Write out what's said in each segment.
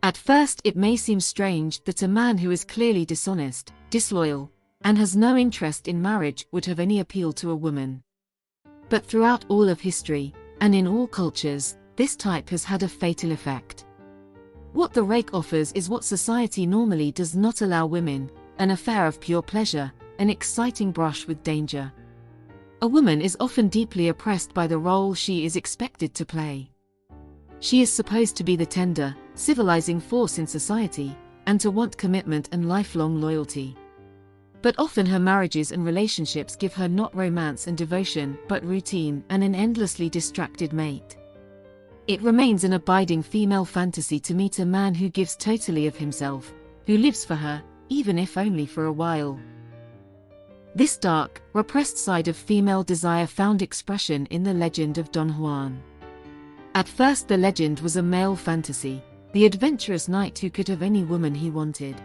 At first it may seem strange that a man who is clearly dishonest, disloyal, and has no interest in marriage would have any appeal to a woman. But throughout all of history, and in all cultures, this type has had a fatal effect. What the rake offers is what society normally does not allow women: an affair of pure pleasure, an exciting brush with danger. A woman is often deeply oppressed by the role she is expected to play. She is supposed to be the tender, civilizing force in society, and to want commitment and lifelong loyalty. But often her marriages and relationships give her not romance and devotion, but routine and an endlessly distracted mate. It remains an abiding female fantasy to meet a man who gives totally of himself, who lives for her, even if only for a while. This dark, repressed side of female desire found expression in the legend of Don Juan. At first the legend was a male fantasy, the adventurous knight who could have any woman he wanted.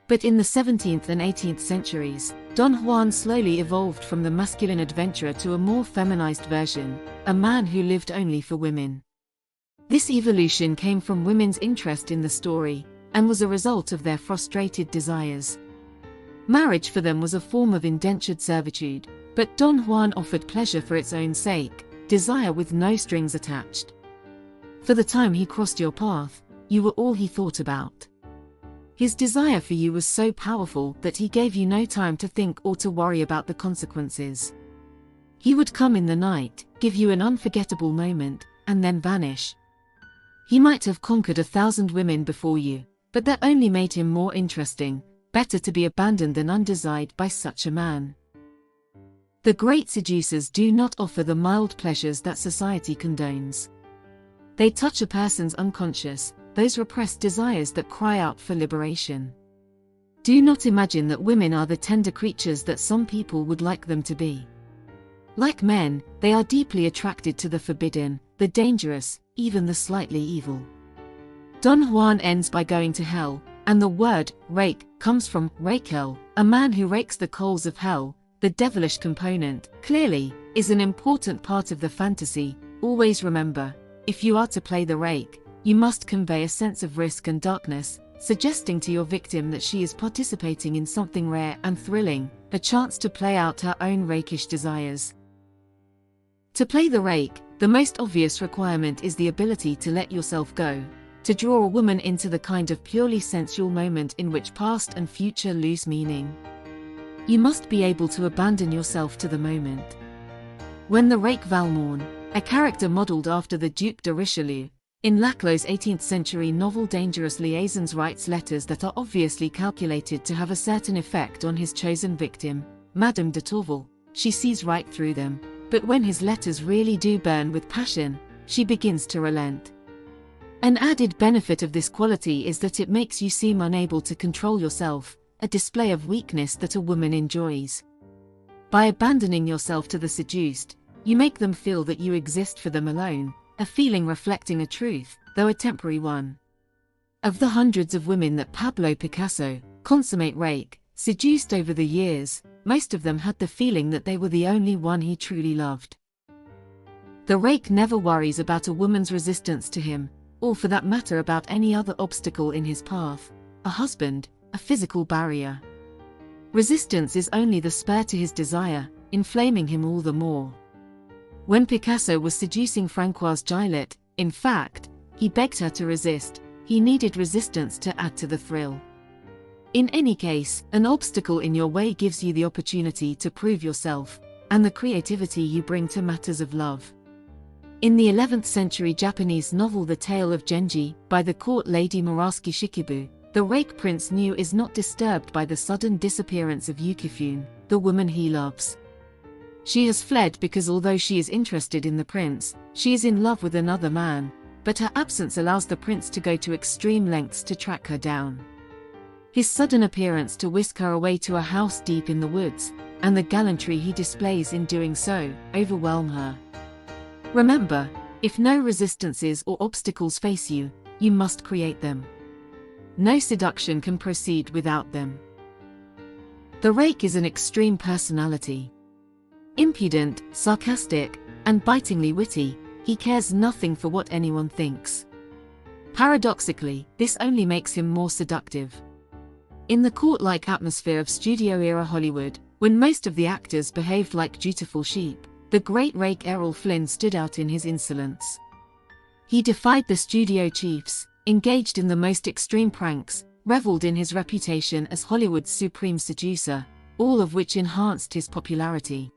But in the 17th and 18th centuries, Don Juan slowly evolved from the masculine adventurer to a more feminized version, a man who lived only for women. This evolution came from women's interest in the story, and was a result of their frustrated desires. Marriage for them was a form of indentured servitude, but Don Juan offered pleasure for its own sake, desire with no strings attached. For the time he crossed your path, you were all he thought about. His desire for you was so powerful that he gave you no time to think or to worry about the consequences. He would come in the night, give you an unforgettable moment, and then vanish. He might have conquered 1,000 women before you, but that only made him more interesting. Better to be abandoned than undesired by such a man. The great seducers do not offer the mild pleasures that society condones. They touch a person's unconscious, those repressed desires that cry out for liberation. Do not imagine that women are the tender creatures that some people would like them to be. Like men, they are deeply attracted to the forbidden, the dangerous, even the slightly evil. Don Juan ends by going to hell, and the word rake comes from rakel, a man who rakes the coals of hell. The devilish component, clearly, is an important part of the fantasy. Always remember, if you are to play the rake, you must convey a sense of risk and darkness, suggesting to your victim that she is participating in something rare and thrilling, a chance to play out her own rakish desires. To play the rake, the most obvious requirement is the ability to let yourself go, to draw a woman into the kind of purely sensual moment in which past and future lose meaning. You must be able to abandon yourself to the moment. When the rake Valmorn, a character modeled after the Duc de Richelieu, in Laclau's 18th century novel Dangerous Liaisons, writes letters that are obviously calculated to have a certain effect on his chosen victim, Madame de Tourvel, she sees right through them, but when his letters really do burn with passion, she begins to relent. An added benefit of this quality is that it makes you seem unable to control yourself, a display of weakness that a woman enjoys. By abandoning yourself to the seduced, you make them feel that you exist for them alone, a feeling reflecting a truth, though a temporary one. Of the hundreds of women that Pablo Picasso, consummate rake, seduced over the years, most of them had the feeling that they were the only one he truly loved. The rake never worries about a woman's resistance to him, or for that matter about any other obstacle in his path, a husband, a physical barrier. Resistance is only the spur to his desire, inflaming him all the more. When Picasso was seducing Françoise Gillet, in fact, he begged her to resist. He needed resistance to add to the thrill. In any case, an obstacle in your way gives you the opportunity to prove yourself, and the creativity you bring to matters of love. In the 11th century Japanese novel The Tale of Genji, by the court lady Murasaki Shikibu, the rake prince Niu is not disturbed by the sudden disappearance of Yukifune, the woman he loves. She has fled because although she is interested in the prince, she is in love with another man, but her absence allows the prince to go to extreme lengths to track her down. His sudden appearance to whisk her away to a house deep in the woods, and the gallantry he displays in doing so, overwhelm her. Remember, if no resistances or obstacles face you, you must create them. No seduction can proceed without them. The rake is an extreme personality. Impudent, sarcastic, and bitingly witty, he cares nothing for what anyone thinks. Paradoxically, this only makes him more seductive. In the court-like atmosphere of studio-era Hollywood, when most of the actors behaved like dutiful sheep, the great rake Errol Flynn stood out in his insolence. He defied the studio chiefs, engaged in the most extreme pranks, reveled in his reputation as Hollywood's supreme seducer, all of which enhanced his popularity.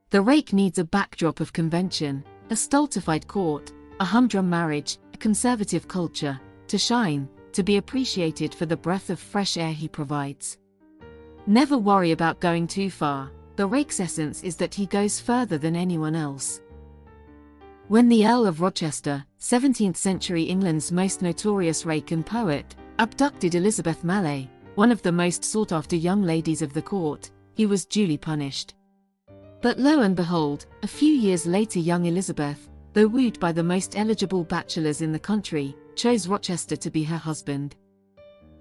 The rake needs a backdrop of convention, a stultified court, a humdrum marriage, a conservative culture, to shine, to be appreciated for the breath of fresh air he provides. Never worry about going too far. The rake's essence is that he goes further than anyone else. When the Earl of Rochester, 17th century England's most notorious rake and poet, abducted Elizabeth Mallet, one of the most sought-after young ladies of the court, he was duly punished. But lo and behold, a few years later young Elizabeth, though wooed by the most eligible bachelors in the country, chose Rochester to be her husband.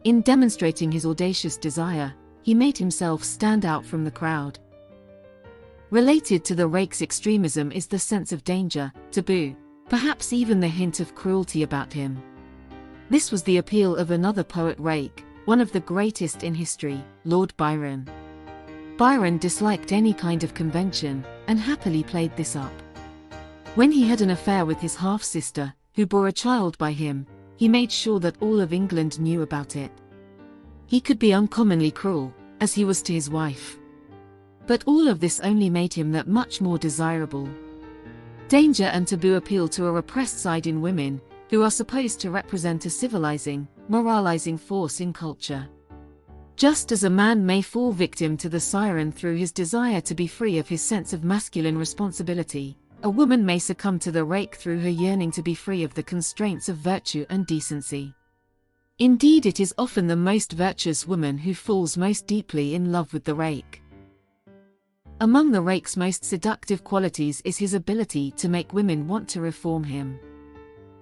In demonstrating his audacious desire, he made himself stand out from the crowd. Related to the rake's extremism is the sense of danger, taboo, perhaps even the hint of cruelty about him. This was the appeal of another poet rake, one of the greatest in history, Lord Byron. Byron disliked any kind of convention, and happily played this up. When he had an affair with his half-sister, who bore a child by him, he made sure that all of England knew about it. He could be uncommonly cruel, as he was to his wife. But all of this only made him that much more desirable. Danger and taboo appeal to a repressed side in women, who are supposed to represent a civilizing, moralizing force in culture. Just as a man may fall victim to the siren through his desire to be free of his sense of masculine responsibility, a woman may succumb to the rake through her yearning to be free of the constraints of virtue and decency. Indeed, it is often the most virtuous woman who falls most deeply in love with the rake. Among the rake's most seductive qualities is his ability to make women want to reform him.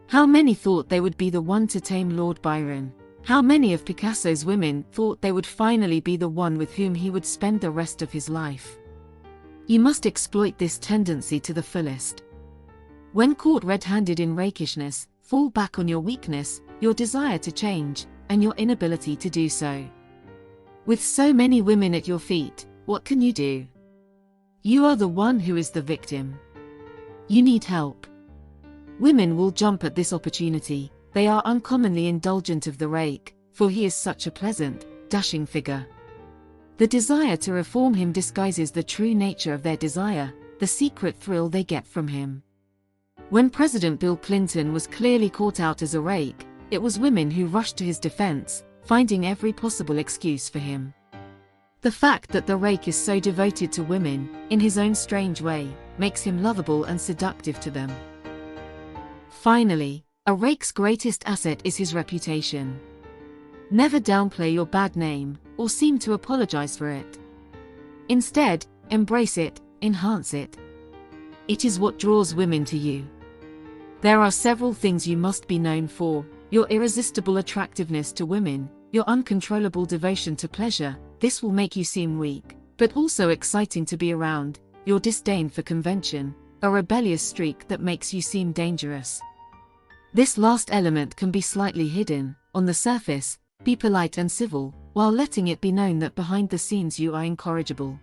How many thought they would be the one to tame Lord Byron? How many of Picasso's women thought they would finally be the one with whom he would spend the rest of his life? You must exploit this tendency to the fullest. When caught red-handed in rakishness, fall back on your weakness, your desire to change, and your inability to do so. With so many women at your feet, what can you do? You are the one who is the victim. You need help. Women will jump at this opportunity. They are uncommonly indulgent of the rake, for he is such a pleasant, dashing figure. The desire to reform him disguises the true nature of their desire, the secret thrill they get from him. When President Bill Clinton was clearly caught out as a rake, it was women who rushed to his defense, finding every possible excuse for him. The fact that the rake is so devoted to women, in his own strange way, makes him lovable and seductive to them. Finally, a rake's greatest asset is his reputation. Never downplay your bad name, or seem to apologize for it. Instead, embrace it, enhance it. It is what draws women to you. There are several things you must be known for: your irresistible attractiveness to women, your uncontrollable devotion to pleasure. This will make you seem weak, but also exciting to be around, your disdain for convention, a rebellious streak that makes you seem dangerous. This last element can be slightly hidden. On the surface, be polite and civil, while letting it be known that behind the scenes you are incorrigible.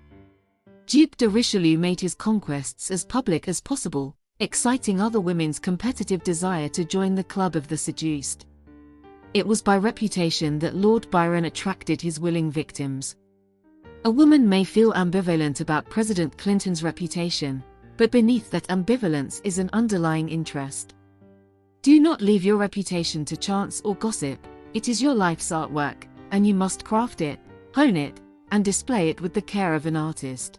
Duc de Richelieu made his conquests as public as possible, exciting other women's competitive desire to join the club of the seduced. It was by reputation that Lord Byron attracted his willing victims. A woman may feel ambivalent about President Clinton's reputation, but beneath that ambivalence is an underlying interest. Do not leave your reputation to chance or gossip. It is your life's artwork, and you must craft it, hone it, and display it with the care of an artist.